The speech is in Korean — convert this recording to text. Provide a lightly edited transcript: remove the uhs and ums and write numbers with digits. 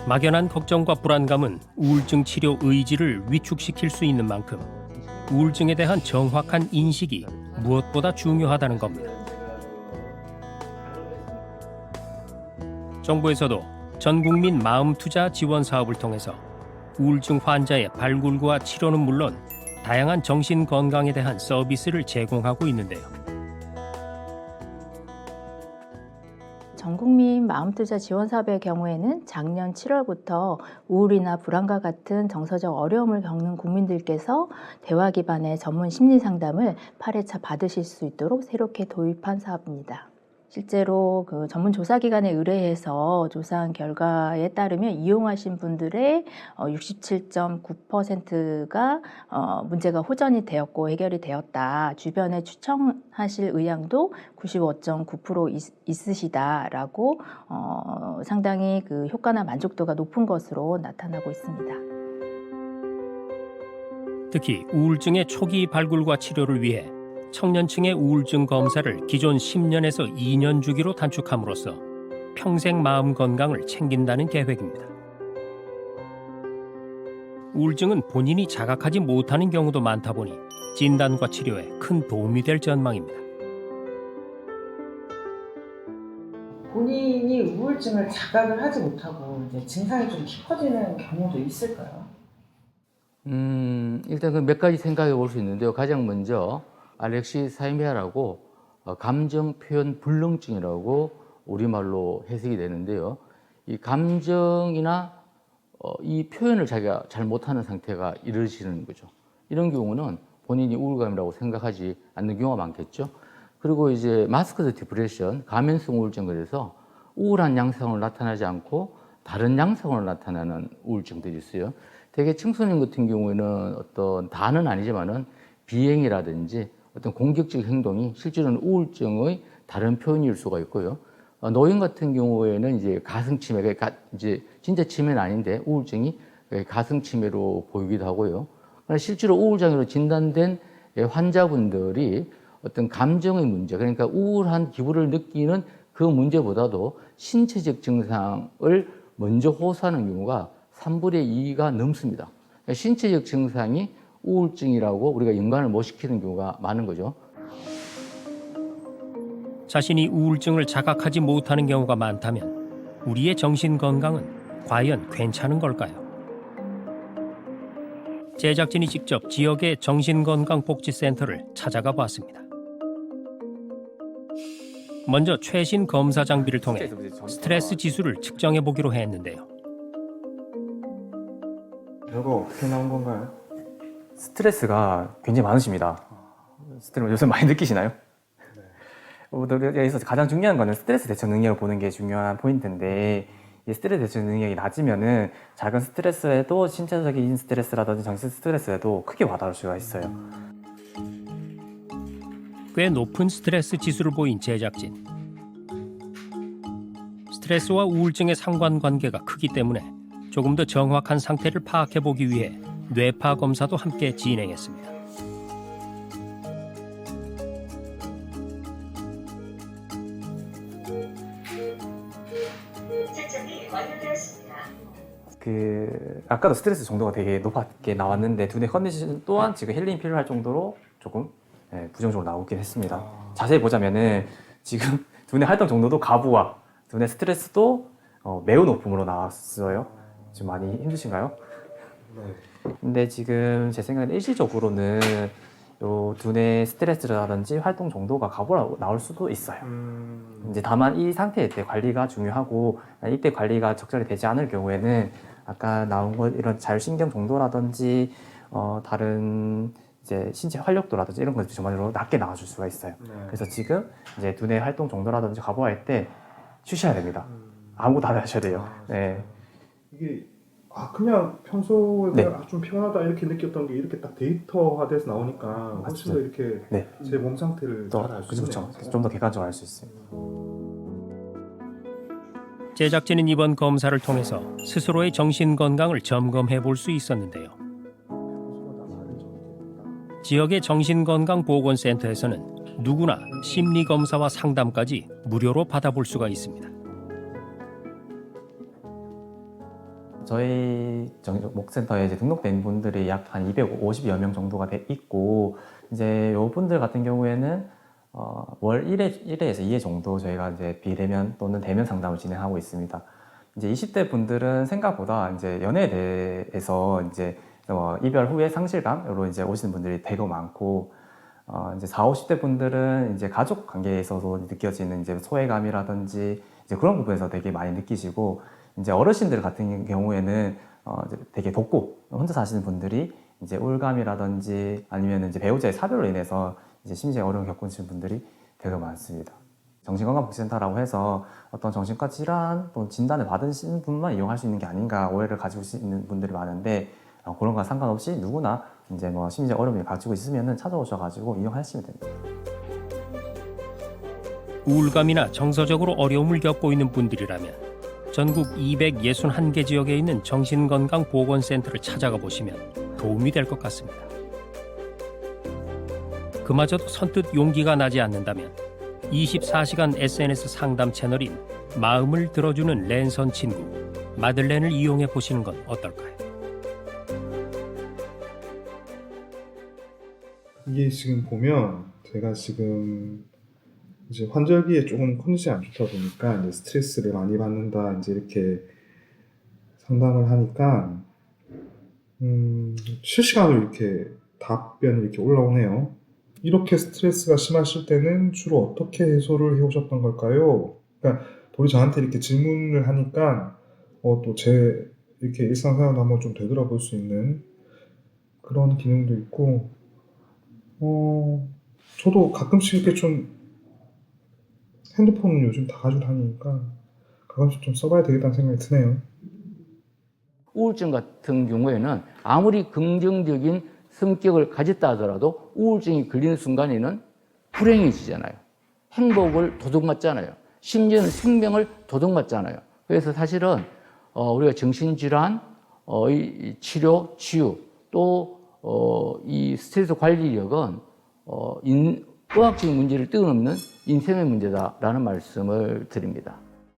막연한 걱정과 불안감은 우울증 치료 의지를 위축시킬 수 있는 만큼 우울증에 대한 정확한 인식이 무엇보다 중요하다는 겁니다. 정부에서도 전국민 마음투자 지원 사업을 통해서 우울증 환자의 발굴과 치료는 물론 다양한 정신 건강에 대한 서비스를 제공하고 있는데요. 전국민 마음투자 지원 사업의 경우에는 작년 7월부터 우울이나 불안과 같은 정서적 어려움을 겪는 국민들께서 대화 기반의 전문 심리 상담을 8회차 받으실 수 있도록 새롭게 도입한 사업입니다. 실제로 그 전문 조사기관에 의뢰해서 조사한 결과에 따르면 이용하신 분들의 67.9%가 문제가 호전이 되었고 해결이 되었다. 주변에 추천하실 의향도 95.9% 있으시다라고 상당히 그 효과나 만족도가 높은 것으로 나타나고 있습니다. 특히 우울증의 초기 발굴과 치료를 위해 청년층의 우울증 검사를 기존 10년에서 2년 주기로 단축함으로써 평생 마음 건강을 챙긴다는 계획입니다. 우울증은 본인이 자각하지 못하는 경우도 많다 보니 진단과 치료에 큰 도움이 될 전망입니다. 본인이 우울증을 자각을 하지 못하고 이제 증상이 좀 깊어지는 경우도 있을까요? 일단 그 몇 가지 생각해 볼 수 있는데요. 가장 먼저 알렉시사이미아라고 감정 표현 불능증이라고 우리말로 해석이 되는데요. 이 감정이나 이 표현을 자기가 잘 못하는 상태가 이루어지는 거죠. 이런 경우는 본인이 우울감이라고 생각하지 않는 경우가 많겠죠. 그리고 이제 마스크드 디프레션, 가면성 우울증, 그래서 우울한 양상으로 나타나지 않고 다른 양상으로 나타나는 우울증들이 있어요. 대개 청소년 같은 경우에는 어떤 다는 아니지만은 비행이라든지 어떤 공격적 행동이 실제로는 우울증의 다른 표현일 수가 있고요. 노인 같은 경우에는 이제 가슴 치매가 이제 진짜 치매는 아닌데 우울증이 가슴 치매로 보이기도 하고요. 그러나 실제로 우울장애로 진단된 환자분들이 어떤 감정의 문제, 그러니까 우울한 기분을 느끼는 그 문제보다도 신체적 증상을 먼저 호소하는 경우가 3분의 2가 넘습니다. 그러니까 신체적 증상이 우울증이라고 우리가 연관을 못 시키는 경우가 많은 거죠. 자신이 우울증을 자각하지 못하는 경우가 많다면 우리의 정신 건강은 과연 괜찮은 걸까요? 제작진이 직접 지역의 정신건강복지센터를 찾아가 봤습니다. 먼저 최신 검사 장비를 통해 스트레스 지수를 측정해 보기로 했는데요. 결과 어떻게 나온 건가요? 스트레스가 굉장히 많으십니다. 스트레스 요새 많이 느끼시나요? 여기서 가장 중요한 거는 스트레스 대처 능력을 보는 게 중요한 포인트인데, 이 스트레스 대처 능력이 낮으면은 작은 스트레스에도 신체적인 스트레스라든지 정신 스트레스에도 크게 와닿을 수가 있어요. 꽤 높은 스트레스 지수를 보인 제작진. 스트레스와 우울증의 상관관계가 크기 때문에 조금 더 정확한 상태를 파악해 보기 위해 뇌파 검사도 함께 진행했습니다. 아까도 스트레스 정도가 되게 높게 나왔는데 두뇌 컨디션 또한 지금 힐링이 필요할 정도로 조금 부정적으로 나오긴 했습니다. 자세히 보자면은 지금 두뇌 활동 정도도 가부와 두뇌 스트레스도 매우 높음으로 나왔어요. 지금 많이 힘드신가요? 네. 근데 지금 제 생각에는 일시적으로는 요 두뇌 스트레스라든지 활동 정도가 가부로 나올 수도 있어요. 이제 다만 이 상태일 때 관리가 중요하고, 이때 관리가 적절히 되지 않을 경우에는 아까 나온 것 이런 자율신경 정도라든지 다른 이제 신체 활력도라든지 이런 것들이 전반적으로 낮게 나와줄 수가 있어요. 네. 그래서 지금 이제 두뇌 활동 정도라든지 가부할 때 쉬셔야 됩니다. 아무것도 안 하셔야 돼요. 네. 이게 그냥 평소에 네. 그냥 좀 피곤하다 이렇게 느꼈던 게 이렇게 딱 데이터화돼서 나오니까 훨씬 더 이렇게 네. 제 몸 상태를 잘 알 수 있네요. 그렇죠. 좀 더 객관적으로 알 수 있어요. 제작진은 이번 검사를 통해서 스스로의 정신 건강을 점검해 볼 수 있었는데요. 지역의 정신건강보건센터에서는 누구나 심리검사와 상담까지 무료로 받아볼 수가 있습니다. 저희 목센터에 이제 등록된 분들이 약 한 250여 명 정도가 돼 있고, 이제 요 분들 같은 경우에는 월 1회에서 2회 정도 저희가 이제 비대면 또는 대면 상담을 진행하고 있습니다. 이제 20대 분들은 생각보다 이제 연애에 대해서 이제 이별 후에 상실감으로 이제 오시는 분들이 되게 많고, 이제 40, 50대 분들은 이제 가족 관계에서도 느껴지는 이제 소외감이라든지 이제 그런 부분에서 되게 많이 느끼시고, 이제 어르신들 같은 경우에는 이제 되게 덥고 혼자 사시는 분들이 이제 우울감이라든지 아니면 이제 배우자의 사별로 인해서 이제 심리적 어려움을 겪으시는 분들이 되게 많습니다. 정신건강복지센터라고 해서 어떤 정신과 질환 또는 진단을 받으신 분만 이용할 수 있는 게 아닌가 오해를 가지고 있는 분들이 많은데, 그런 거 상관없이 누구나 이제 뭐 심리적 어려움을 가지고 있으면은 찾아오셔가지고 이용하시면 됩니다. 우울감이나 정서적으로 어려움을 겪고 있는 분들이라면 전국 261개 지역에 있는 정신건강보건센터를 찾아가 보시면 도움이 될 것 같습니다. 그마저도 선뜻 용기가 나지 않는다면 24시간 SNS 상담 채널인 마음을 들어주는 랜선 친구 마들렌을 이용해 보시는 건 어떨까요? 이게 지금 보면 제가 지금 이제 환절기에 조금 컨디션이 안 좋다 보니까 이제 스트레스를 많이 받는다 이제 이렇게 상담을 하니까 실시간으로 이렇게 답변이 이렇게 올라오네요. 이렇게 스트레스가 심하실 때는 주로 어떻게 해소를 해오셨던 걸까요? 그러니까 우리 저한테 이렇게 질문을 하니까 또 제 이렇게 일상생활도 한번 좀 되돌아볼 수 있는 그런 기능도 있고, 저도 가끔씩 이렇게 좀 핸드폰은 요즘 다 가지고 다니니까 가끔씩 좀 써봐야 되겠다는 생각이 드네요. 우울증 같은 경우에는 아무리 긍정적인 성격을 가졌다 하더라도 우울증이 걸리는 순간에는 불행해지잖아요. 행복을 도둑맞잖아요. 심지어는 생명을 도둑맞잖아요. 그래서 사실은 우리가 정신질환, 이 치료, 치유, 또 이 스트레스 관리력은 의학적인 문제를 뛰어넘는 인생의 문제다라는 말씀을 드립니다.